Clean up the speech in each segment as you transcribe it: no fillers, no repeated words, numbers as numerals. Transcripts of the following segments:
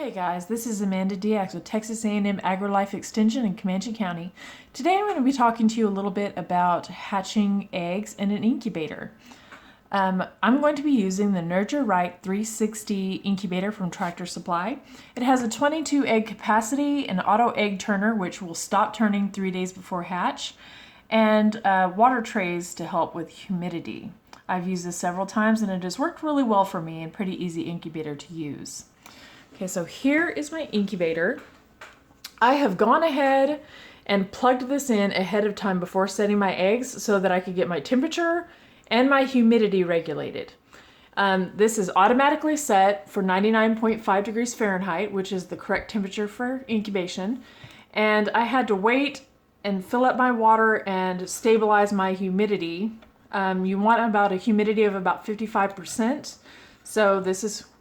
Hey guys, this is Amanda Diaz with Texas A&M AgriLife Extension in Comanche County. Today I'm going to be talking to you a little bit about hatching eggs in an incubator. I'm going to be using the Nurture Right 360 incubator from Tractor Supply. It has a 22 egg capacity, an auto egg turner which will stop turning 3 days before hatch, and water trays to help with humidity. I've used this several times and it has worked really well for me and pretty easy incubator to use. Okay, so here is my incubator. I have gone ahead and plugged this in ahead of time before setting my eggs so that I could get my temperature and my humidity regulated. This is automatically set for 99.5 degrees Fahrenheit, which is the correct temperature for incubation. And I had to wait and fill up my water and stabilize my humidity. You want about a humidity of about 55%. So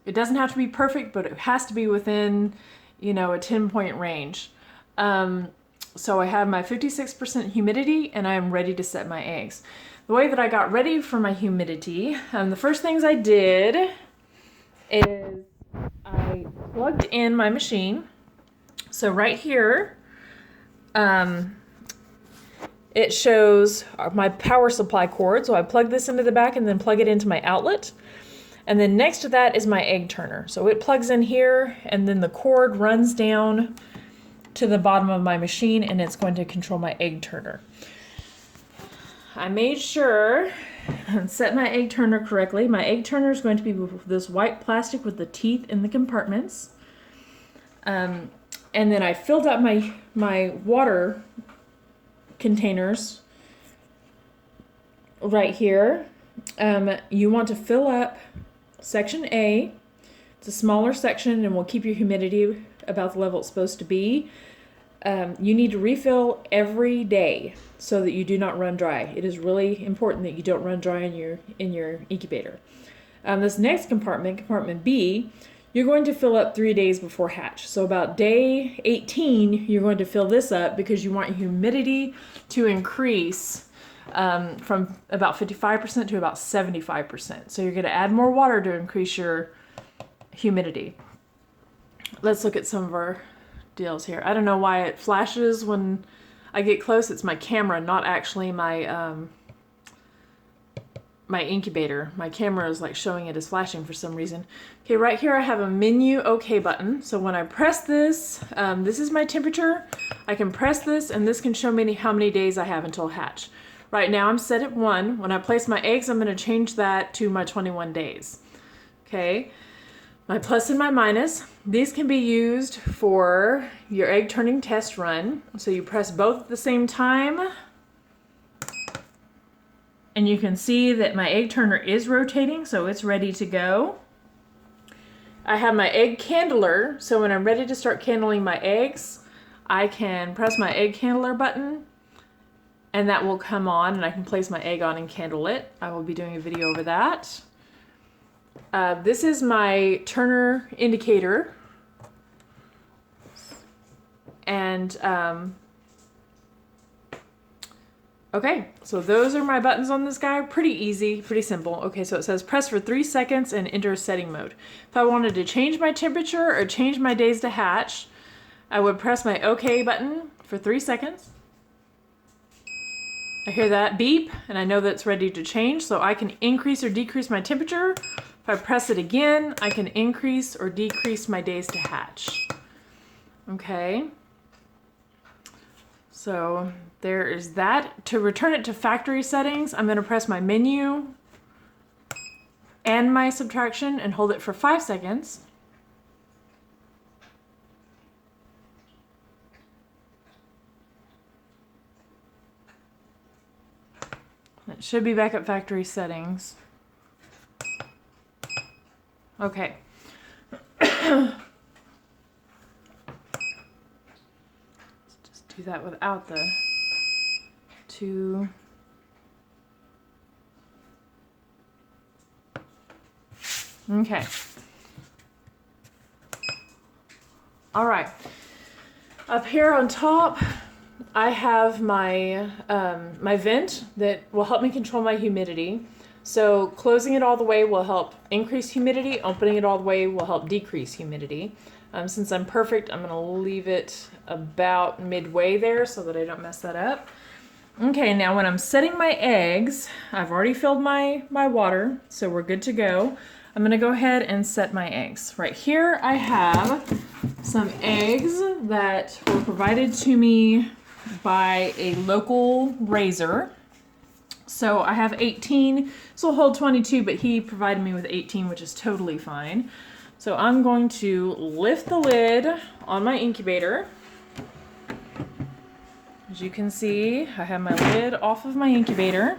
it doesn't have to be perfect, but it has to be within, a 10-point range. So I have my 56% humidity and I'm ready to set my eggs. The way that I got ready for my humidity, the first things I did is I plugged in my machine. So right here, it shows my power supply cord. So I plug this into the back and then plug it into my outlet. And then next to that is my egg turner. So it plugs in here and then the cord runs down to the bottom of my machine and it's going to control my egg turner. I made sure and set my egg turner correctly. My egg turner is going to be this white plastic with the teeth in the compartments. And then I filled up my water containers right here. You want to fill up Section A. It's a smaller section and will keep your humidity about the level it's supposed to be. You need to refill every day so that you do not run dry. It is really important that you don't run dry in your incubator. This next compartment, compartment B, you're going to fill up 3 days before hatch. So about day 18, you're going to fill this up because you want your humidity to increase from about 55% to about 75%. So you're going to add more water to increase your humidity. Let's look at some of our deals here. I don't know why it flashes when I get close. It's my camera, not actually my my incubator. My camera is like showing it as flashing for some reason. Okay, right here I have a menu OK button. So when I press this, this is my temperature. I can press this and this can show me how many days I have until hatch. Right now I'm set at 1. When I place my eggs, I'm going to change that to my 21 days. Okay, my plus and my minus. These can be used for your egg turning test run. So you press both at the same time. And you can see that my egg turner is rotating, so it's ready to go. I have my egg candler, so when I'm ready to start candling my eggs, I can press my egg candler button and that will come on and I can place my egg on and candle it. I will be doing a video over that. This is my turner indicator. And okay, so those are my buttons on this guy. Pretty easy, pretty simple. Okay, so it says press for 3 seconds and enter setting mode. If I wanted to change my temperature or change my days to hatch, I would press my OK button for 3 seconds. I hear that beep and I know that it's ready to change, so I can increase or decrease my temperature. If I press it again, I can increase or decrease my days to hatch. Okay. So there is that. To return it to factory settings, I'm going to press my menu and my subtraction and hold it for 5 seconds. It should be back at factory settings. Okay. Do that without the 2. Okay. All right. Up here on top, I have my my vent that will help me control my humidity. So closing it all the way will help increase humidity. Opening it all the way will help decrease humidity. Since I'm perfect, I'm gonna leave it about midway there so that I don't mess that up. Okay, now when I'm setting my eggs, I've already filled my water, so we're good to go. I'm gonna go ahead and set my eggs. Right here I have some eggs that were provided to me by a local raiser. So I have 18, this will hold 22, but he provided me with 18, which is totally fine. So I'm going to lift the lid on my incubator. As you can see, I have my lid off of my incubator.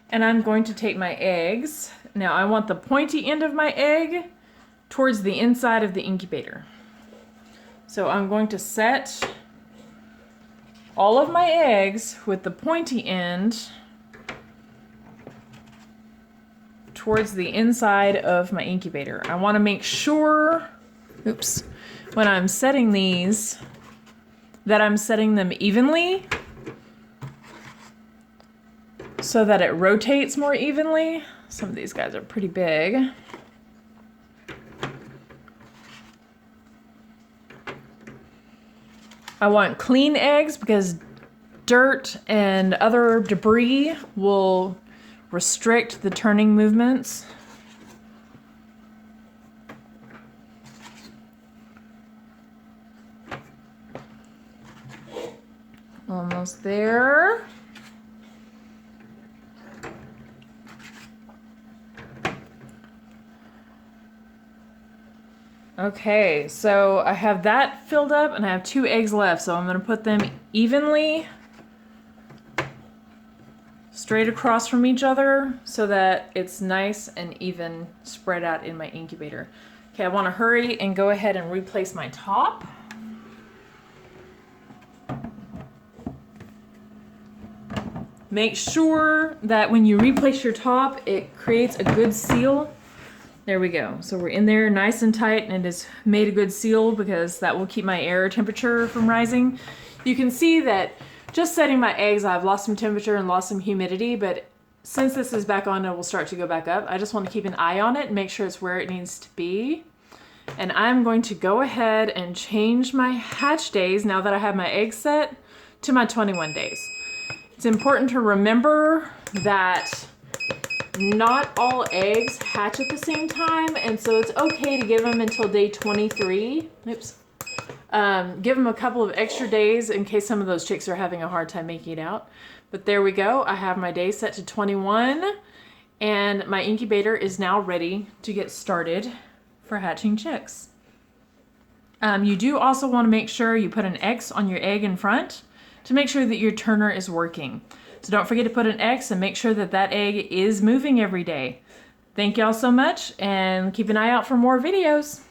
And I'm going to take my eggs. Now I want the pointy end of my egg towards the inside of the incubator. So I'm going to set all of my eggs with the pointy end towards the inside of my incubator. I want to make sure, when I'm setting these, that I'm setting them evenly so that it rotates more evenly. Some of these guys are pretty big. I want clean eggs because dirt and other debris will restrict the turning movements. Almost there. Okay, so I have that filled up and I have 2 eggs left, so I'm going to put them evenly straight across from each other so that it's nice and even spread out in my incubator. Okay, I want to hurry and go ahead and replace my top. Make sure that when you replace your top, it creates a good seal. There we go. So we're in there nice and tight, and it has made a good seal because that will keep my air temperature from rising. You can see that just setting my eggs, I've lost some temperature and lost some humidity, but since this is back on, it will start to go back up. I just want to keep an eye on it and make sure it's where it needs to be. And I'm going to go ahead and change my hatch days now that I have my eggs set to my 21 days. It's important to remember that not all eggs hatch at the same time, and so it's okay to give them until day 23. Give them a couple of extra days in case some of those chicks are having a hard time making it out. But there we go. I have my day set to 21, and my incubator is now ready to get started for hatching chicks. You do also want to make sure you put an X on your egg in front to make sure that your turner is working. So don't forget to put an X and make sure that that egg is moving every day. Thank y'all so much, and keep an eye out for more videos.